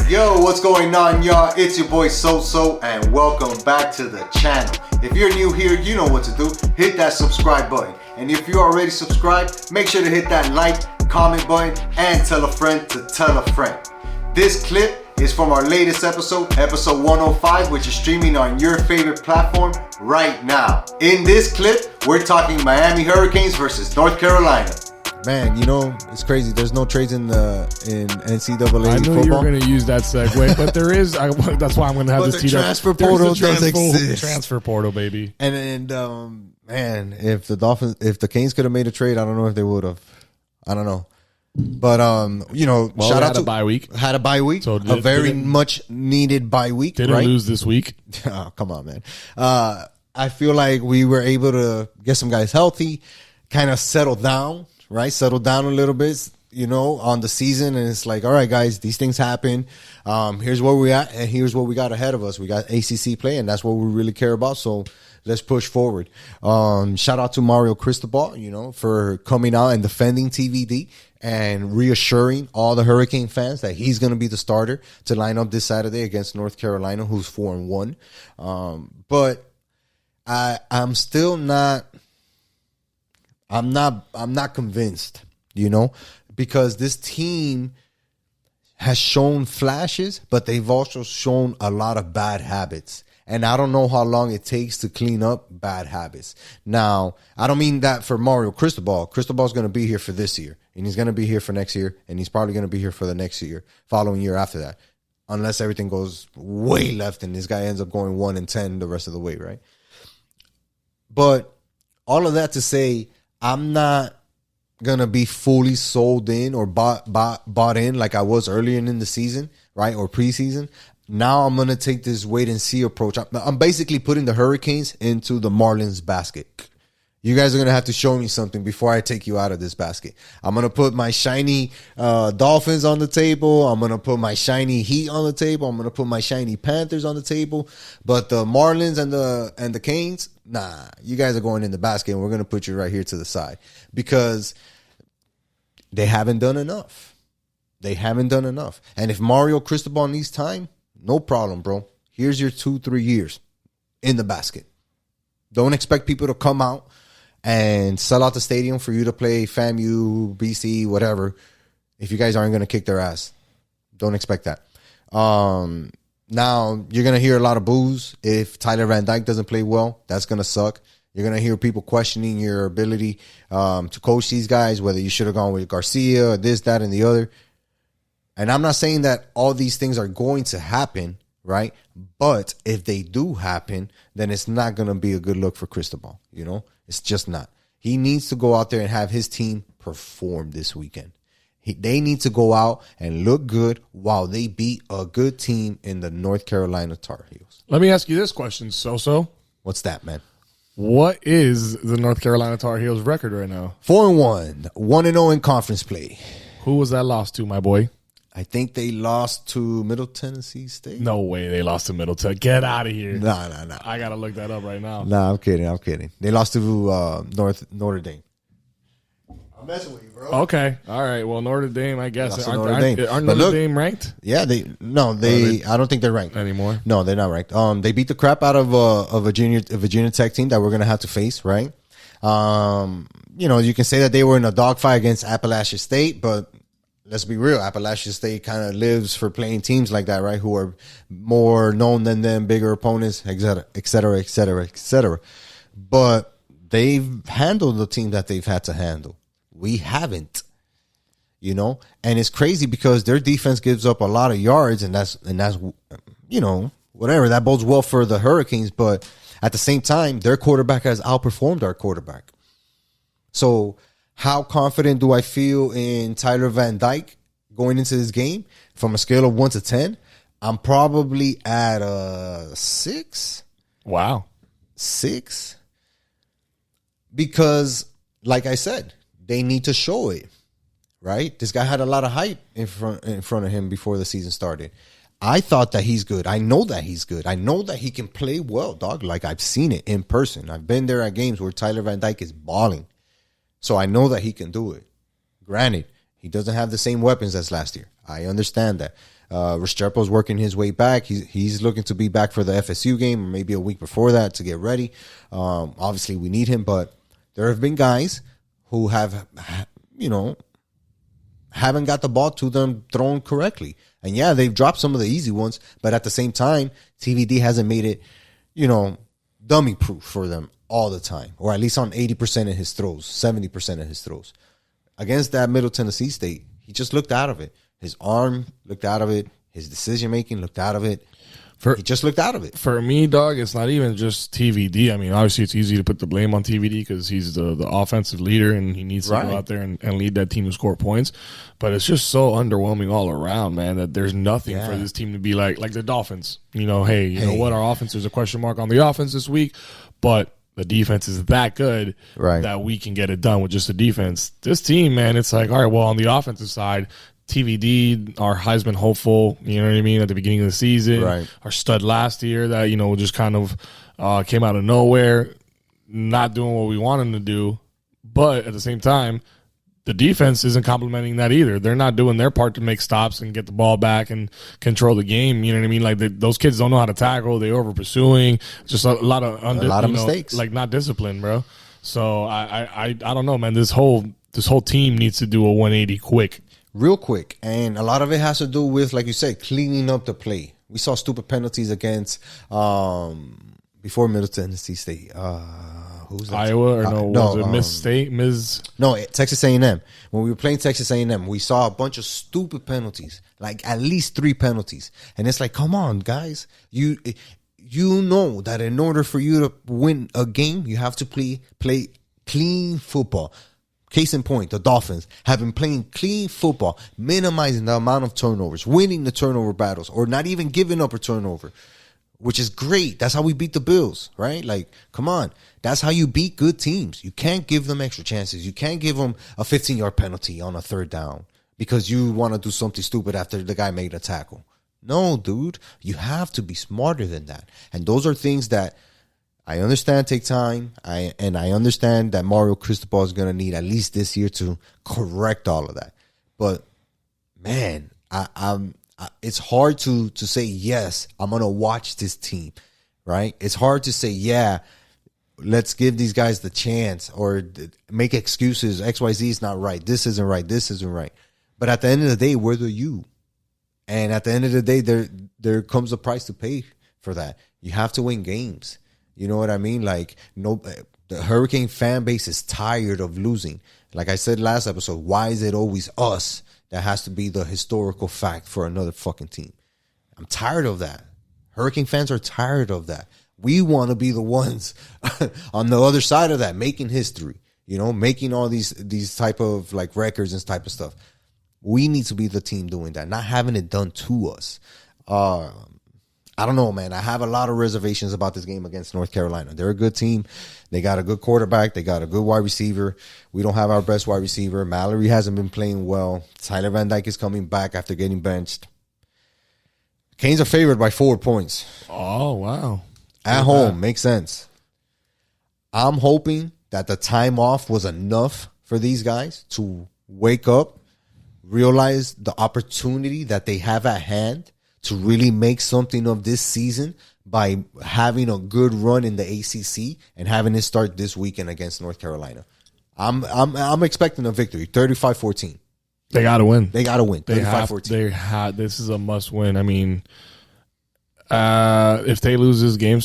Yo, what's going on, y'all? It's your boy SoSo, and welcome back to the channel. If you're new here, you know what to do. Hit that subscribe button. And if you're already subscribed, make sure to hit that like, comment button, and tell a friend to tell a friend. This clip is from our latest episode, episode 105, which is streaming on your favorite platform right now. In this clip, we're talking Miami Hurricanes versus North Carolina. Man, you know, it's crazy. There's no trades in NCAA I knew football. you were going to use that segue, but there is. That's why I'm going to have But this the teed up. transfer portal does exist. Transfer portal, baby. And man, if the Canes could have made a trade, I don't know if they would have. I don't know. But you know, Well, shout out to to bye week. Had a bye week, So a very much needed bye week. Didn't right? lose this week. Oh, come on, man. I feel like we were able to get some guys healthy, kind of settle down. Right, settle down a little bit, you know, on the season, and it's like, all right, guys, these things happen. Here's where we're at, and here's what we got ahead of us. We got ACC play, and that's what we really care about. So let's push forward. Shout out to Mario Cristobal, you know, for coming out and defending TVD and reassuring all the Hurricane fans that he's going to be the starter to line up this Saturday against North Carolina, who's 4-1. But I'm still not. I'm not convinced, you know, because this team has shown flashes, but they've also shown a lot of bad habits. And I don't know how long it takes to clean up bad habits. Now, I don't mean that for Mario Cristobal. Cristobal's going to be here for this year, and he's going to be here for next year, and he's probably going to be here for the next year, following year after that, unless everything goes way left and this guy ends up going 1-10 the rest of the way, right? But all of that to say, I'm not going to be fully sold in or bought in like I was earlier in the season, right, or preseason. Now I'm going to take this wait-and-see approach. I'm basically putting the Hurricanes into the Marlins basket. You guys are going to have to show me something before I take you out of this basket. I'm going to put my shiny Dolphins on the table. I'm going to put my shiny Heat on the table. I'm going to put my shiny Panthers on the table. But the Marlins and the Canes, nah, you guys are going in the basket, and we're going to put you right here to the side because they haven't done enough. They haven't done enough. And if Mario Cristobal needs time, no problem, bro. Here's your 2-3 years in the basket. Don't expect people to come out and sell out the stadium for you to play FAMU, BC, whatever, if you guys aren't going to kick their ass. Don't expect that. Now, you're going to hear a lot of boos if Tyler Van Dyke doesn't play well. That's going to suck. You're going to hear people questioning your ability to coach these guys, whether you should have gone with Garcia, this, that, and the other. And I'm not saying that all these things are going to happen, right? But if they do happen, then it's not going to be a good look for Cristobal, you know? It's just not. He needs to go out there and have his team perform this weekend. They need to go out and look good while they beat a good team in the North Carolina Tar Heels. Let me ask you this question, SoSo. What's that, man? What is the North Carolina Tar Heels record right now? 4-1, 1-0 in conference play. Who was that lost to, my boy? I think they lost to Middle Tennessee State. No way they lost to Middleton. Get out of here. Nah. I got to look that up right now. Nah, I'm kidding. They lost to Notre Dame. I'm messing with you, bro. Okay. All right. Well, Notre Dame, I guess. Aren't But Notre look, Dame ranked? Yeah, I don't think they're ranked Anymore? No, they're not ranked. They beat the crap out of a Virginia Tech team that we're gonna have to face, right? You know, you can say that they were in a dogfight against Appalachian State, but let's be real, Appalachian State kind of lives for playing teams like that, right? Who are more known than them, bigger opponents, et cetera. But they've handled the team that they've had to handle. We haven't, you know? And it's crazy because their defense gives up a lot of yards, and that's you know, whatever. That bodes well for the Hurricanes, but at the same time, their quarterback has outperformed our quarterback. So how confident do I feel in Tyler Van Dyke going into this game? From a scale of 1 to 10, I'm probably at a 6. Wow. 6. Because, like I said, they need to show it, right? This guy had a lot of hype in front of him before the season started. I thought that he's good. I know that he's good. I know that he can play well, dog. Like, I've seen it in person. I've been there at games where Tyler Van Dyke is balling. So I know that he can do it. Granted, he doesn't have the same weapons as last year. I understand that. Restrepo's working his way back. He's looking to be back for the FSU game, or maybe a week before that to get ready. Obviously, we need him, but there have been guys who have, haven't got the ball to them thrown correctly. And yeah, they've dropped some of the easy ones, but at the same time, TVD hasn't made it, dummy proof for them all the time, or at least on 80% of his throws, 70% of his throws. Against that Middle Tennessee State, he just looked out of it. His arm looked out of it. His decision-making looked out of it. He just looked out of it. For me, dog, it's not even just TVD. I mean, obviously, it's easy to put the blame on TVD because he's the offensive leader and he needs to go out there and lead that team to score points. But it's just so underwhelming all around, man, that there's nothing for this team to be like the Dolphins. You know what? Our offense, there's a question mark on the offense this week, but the defense is that good that we can get it done with just the defense. This team, man, it's like, all right, well, on the offensive side, TVD, our Heisman hopeful, you know what I mean, at the beginning of the season, our stud last year that, just kind of came out of nowhere, not doing what we want him to do. But at the same time, the defense isn't complimenting that either. They're not doing their part to make stops and get the ball back and control the game. You know what I mean? Like those kids don't know how to tackle. They're over pursuing. Just a lot of mistakes. Like not disciplined, bro. So I don't know, man. This whole team needs to do a 180 quick. Real quick. And a lot of it has to do with, like you said, cleaning up the play. We saw stupid penalties against before Middle Tennessee State. Who was that? Iowa or was it Miss State? No, Texas A&M. When we were playing Texas A&M, we saw a bunch of stupid penalties, like at least 3 penalties. And it's like, come on, guys. You know that in order for you to win a game, you have to play clean football. Case in point, the Dolphins have been playing clean football, minimizing the amount of turnovers, winning the turnover battles, or not even giving up a turnover, which is great. That's how we beat the Bills, right? Like, come on. That's how you beat good teams. You can't give them extra chances. You can't give them a 15-yard penalty on a third down because you want to do something stupid after the guy made a tackle. No, dude. You have to be smarter than that. And those are things that I understand take time. I understand that Mario Cristobal is going to need at least this year to correct all of that. But, man, it's hard to say, yes, I'm going to watch this team, right? It's hard to say, yeah, let's give these guys the chance or make excuses. XYZ is not right. This isn't right. This isn't right. But at the end of the day, where are you? And at the end of the day, there comes a price to pay for that. You have to win games. You know what I mean? Like, the Hurricane fan base is tired of losing. Like I said last episode, why is it always us that has to be the historical fact for another fucking team? I'm tired of that. Hurricane fans are tired of that. We want to be the ones on the other side of that, making history, making all these type of like records and type of stuff. We need to be the team doing that, not having it done to us. I don't know, man. I have a lot of reservations about this game against North Carolina. They're a good team. They got a good quarterback. They got a good wide receiver. We don't have our best wide receiver. Mallory hasn't been playing well. Tyler Van Dyke is coming back after getting benched. Canes are favored by 4 points. Oh, wow. At home. Makes sense. I'm hoping that the time off was enough for these guys to wake up, realize the opportunity that they have at hand to really make something of this season by having a good run in the ACC and having it start this weekend against North Carolina. I'm expecting a victory, 35-14. They got to win. They got to win, 35-14. This is a must win. I mean, if they lose this game,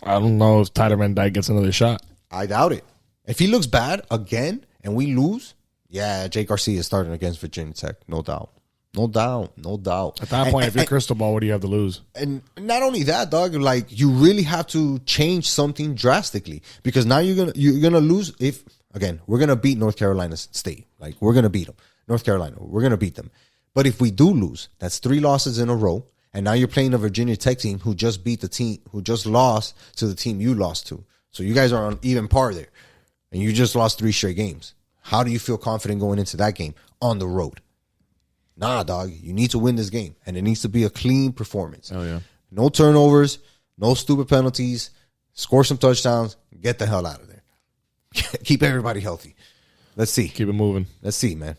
I don't know if Tyler Van Dyke gets another shot. I doubt it. If he looks bad again and we lose, yeah, Jake Garcia is starting against Virginia Tech, no doubt. No doubt. At that point, if you're Cristobal, what do you have to lose? And not only that, dog, like you really have to change something drastically because now you're gonna lose. If again, we're gonna beat North Carolina State, like we're gonna beat them. North Carolina, we're gonna beat them. But if we do lose, that's 3 losses in a row, and now you're playing a Virginia Tech team who just beat the team who just lost to the team you lost to. So you guys are on even par there, and you just lost 3 straight games. How do you feel confident going into that game on the road? Nah, dog, you need to win this game, and it needs to be a clean performance. Oh, yeah. No turnovers, no stupid penalties, score some touchdowns, get the hell out of there. Keep everybody healthy. Let's see. Keep it moving. Let's see, man.